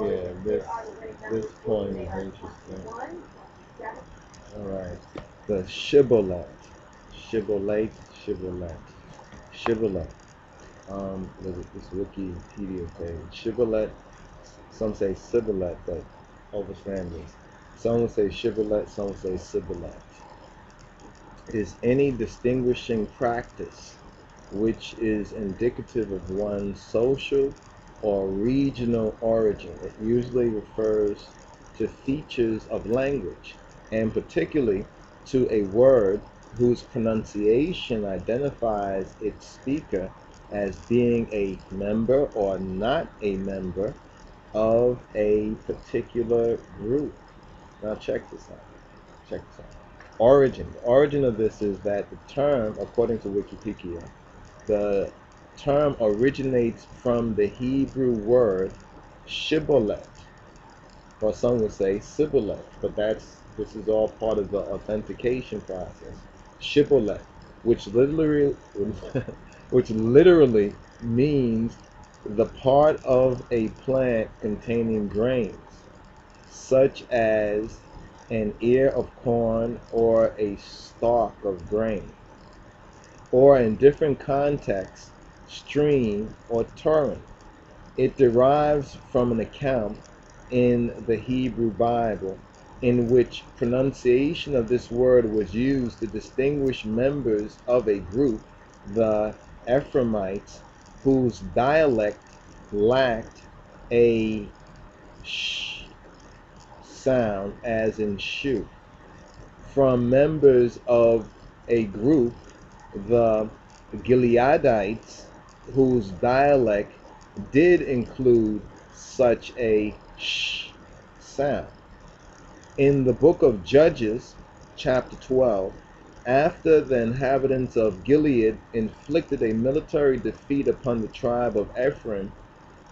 Yeah, this point is interesting. All right, the shibboleth, shibboleth, shibboleth, shibboleth. This Wikipedia page. Shibboleth. Some say shibboleth, but overstand this. Some will say shibboleth. Some will say shibboleth. Is any distinguishing practice which is indicative of one's social or regional origin. It usually refers to features of language, and particularly to a word whose pronunciation identifies its speaker as being a member or not a member of a particular group. Now check this out. Check this out. Origin. The origin of this is that the term, according to Wikipedia, the term originates from the Hebrew word shibboleth, or some would say sibboleth, but this is all part of the authentication process. Shibboleth, which literally which literally means the part of a plant containing grains, such as an ear of corn or a stalk of grain, or in different contexts, stream or torrent. It derives from an account in the Hebrew Bible in which pronunciation of this word was used to distinguish members of a group, the Ephraimites, whose dialect lacked a sh sound, as in shoe, from members of a group, the Gileadites, whose dialect did include such a sh sound. In the book of Judges, chapter 12, after the inhabitants of Gilead inflicted a military defeat upon the tribe of Ephraim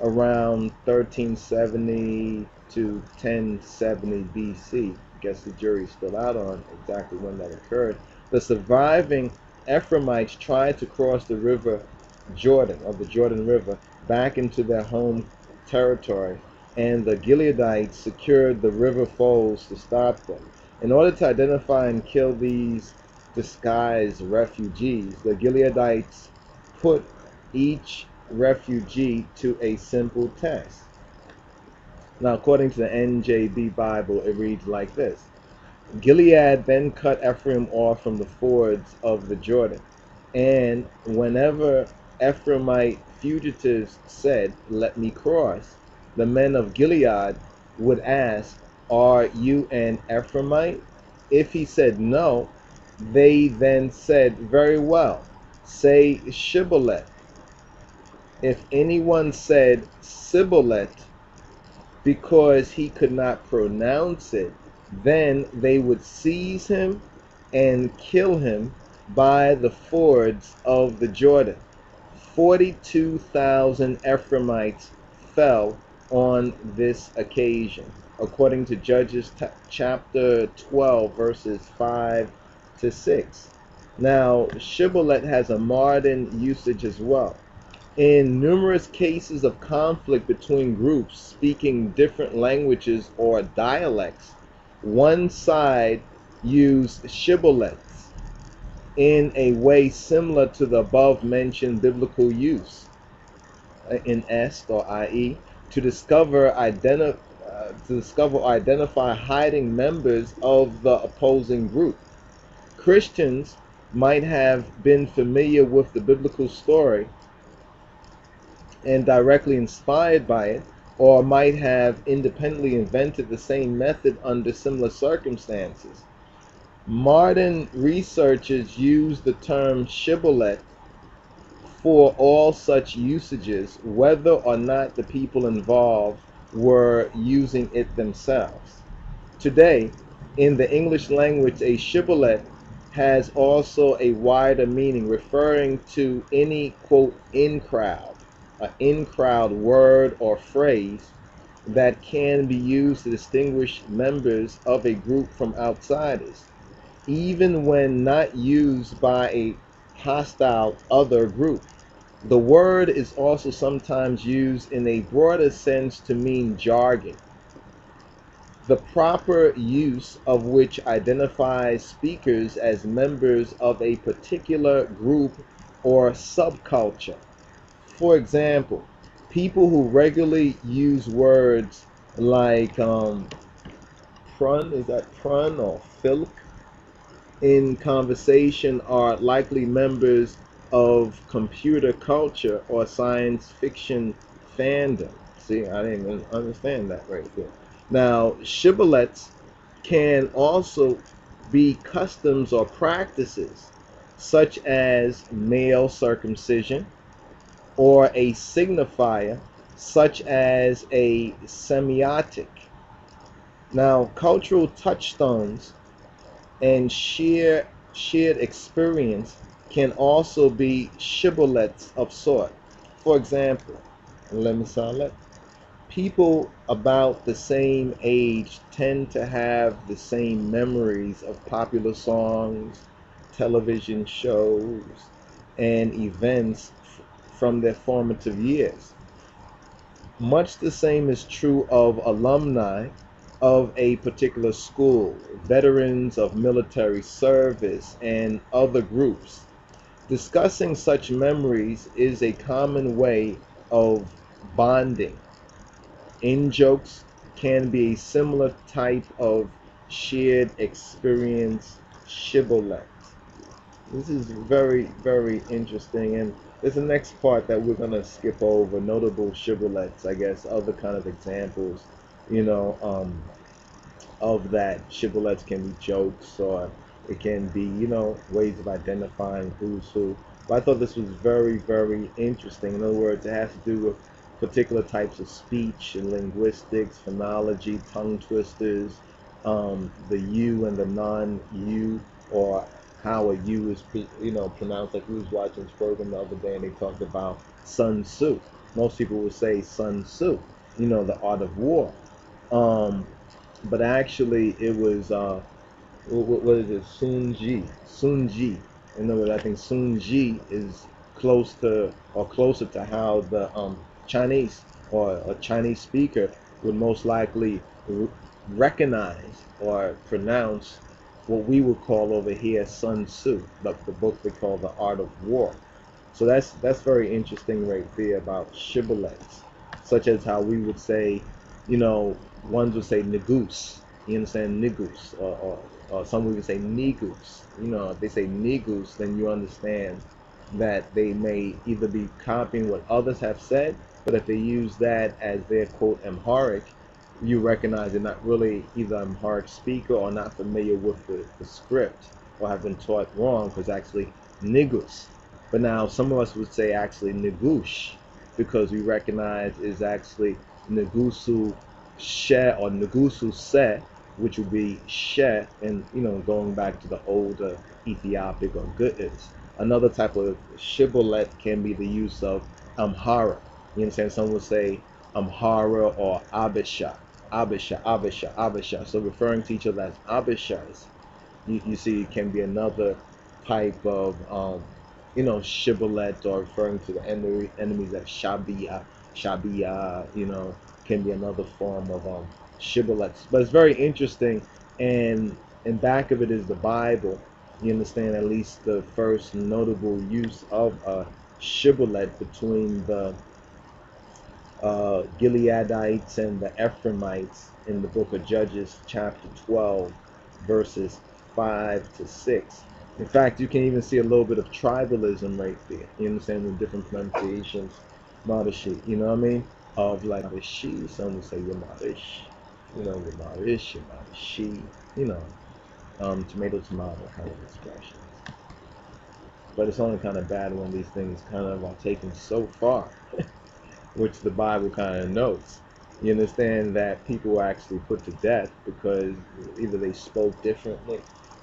around 1370 to 1070 BC, I guess the jury's still out on exactly when that occurred, the surviving Ephraimites tried to cross the river Jordan, or the Jordan River, back into their home territory, and the Gileadites secured the river foes to stop them. In order to identify and kill these disguised refugees, the Gileadites put each refugee to a simple test. Now, according to the NJB Bible, it reads like this. Gilead then cut Ephraim off from the fords of the Jordan, and whenever Ephraimite fugitives said, "Let me cross," the men of Gilead would ask, "Are you an Ephraimite?" If he said no, they then said, "Very well, say Shibboleth." If anyone said Sibboleth because he could not pronounce it, then they would seize him and kill him by the fords of the Jordan. 42,000 Ephraimites fell on this occasion, according to Judges chapter 12, verses 5 to 6. Now, Shibboleth has a modern usage as well. In numerous cases of conflict between groups speaking different languages or dialects, one side used shibboleths in a way similar to the above mentioned biblical use in est or ie to discover or identify hiding members of the opposing group. Christians might have been familiar with the biblical story and directly inspired by it, or might have independently invented the same method under similar circumstances. Modern researchers use the term shibboleth for all such usages, whether or not the people involved were using it themselves. Today, in the English language, a shibboleth has also a wider meaning, referring to any, quote, in crowd, an in crowd word or phrase that can be used to distinguish members of a group from outsiders, even when not used by a hostile other group. The word is also sometimes used in a broader sense to mean jargon, the proper use of which identifies speakers as members of a particular group or subculture. For example, people who regularly use words like prun, is that prun or filk, in conversation are likely members of computer culture or science fiction fandom. See, I didn't even understand that right there. Now, shibboleths can also be customs or practices, such as male circumcision, or a signifier, such as a semiotic. Now, cultural touchstones and shared experience can also be shibboleths of sort. For example, let me sound it. People about the same age tend to have the same memories of popular songs, television shows, and events from their formative years. Much the same is true of alumni of a particular school, veterans of military service, and other groups. Discussing such memories is a common way of bonding. In jokes can be a similar type of shared experience shibboleth. This is very, very interesting. And there's the next part that we're going to skip over, notable shibboleths, I guess, other kind of examples, you know, of that. Shibboleths can be jokes, or it can be, ways of identifying who's who. But I thought this was very, very interesting. In other words, it has to do with particular types of speech and linguistics, phonology, tongue twisters, the U and the non-U, or how a U is, pronounced. Like we was watching this program the other day, and they talked about Sun Tzu. Most people would say Sun Tzu, the art of war. Um, but actually, it was what is it? Sun Ji. Sun Ji. In other words, I think Sun Ji is close to, or closer to how the Chinese, or a Chinese speaker would most likely recognize or pronounce what we would call over here Sun Tzu, the book they call The Art of War. So that's very interesting right there about shibboleths, such as how we would say, ones would say negus, you understand, negus, or some would say negus. If they say negus, then you understand that they may either be copying what others have said, but if they use that as their quote Amharic, you recognize they're not really either Amharic speaker or not familiar with the script, or have been taught wrong, because actually negus. But now some of us would say actually negush, because we recognize is actually negusu she or negusu se, which would be she, and going back to the older Ethiopic or Ge'ez. Another type of shibboleth can be the use of Amhara. You understand? Some would say Amhara or Abisha, Abisha, Abisha, Abisha. So referring to each other as Abishas, you see, it can be another type of shibboleth, or referring to the enemies as Shabia, Shabia, can be another form of shibboleths. But it's very interesting, and in back of it is the Bible. You understand, at least the first notable use of a shibboleth between the Gileadites and the Ephraimites in the book of Judges, chapter 12, verses 5 to 6. In fact, you can even see a little bit of tribalism right there. You understand the different pronunciations, Madashi, you know what I mean? Of like the she, some would say Yamadish, Yamadish, Yamadishi, tomato, tomato kind of expressions. But it's only kind of bad when these things kind of are taken so far, which the Bible kind of notes. You understand that people were actually put to death because either they spoke differently,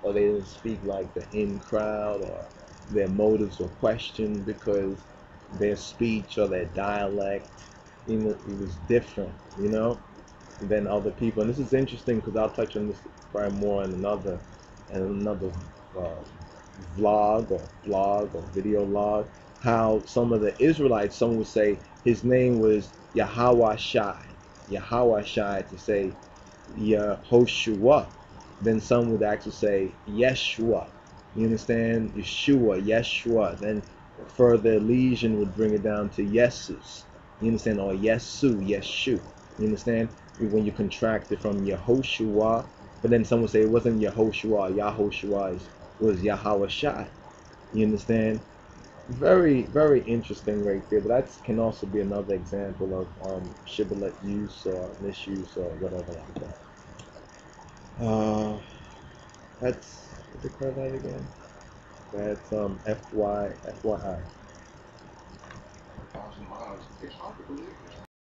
or they didn't speak like the in crowd, or their motives were questioned because their speech or their dialect, He was different, you know, than other people. And this is interesting because I'll touch on this probably more in another uh, vlog or video log. How some of the Israelites, some would say his name was Yahweh Shai, Yahweh Shai to say Yehoshua. Then some would actually say Yeshua. You understand? Yeshua, Yeshua. Then further lesion would bring it down to Yesus. You understand? Or Yesu, Yeshu. You understand? When you contract it from Yehoshua, but then some would say it wasn't Yehoshua. Yahoshua was Yahweh Shai. You understand? Very, very interesting right there. But that can also be another example of shibboleth use or misuse or whatever like that. That's what they call that again? That's FYI.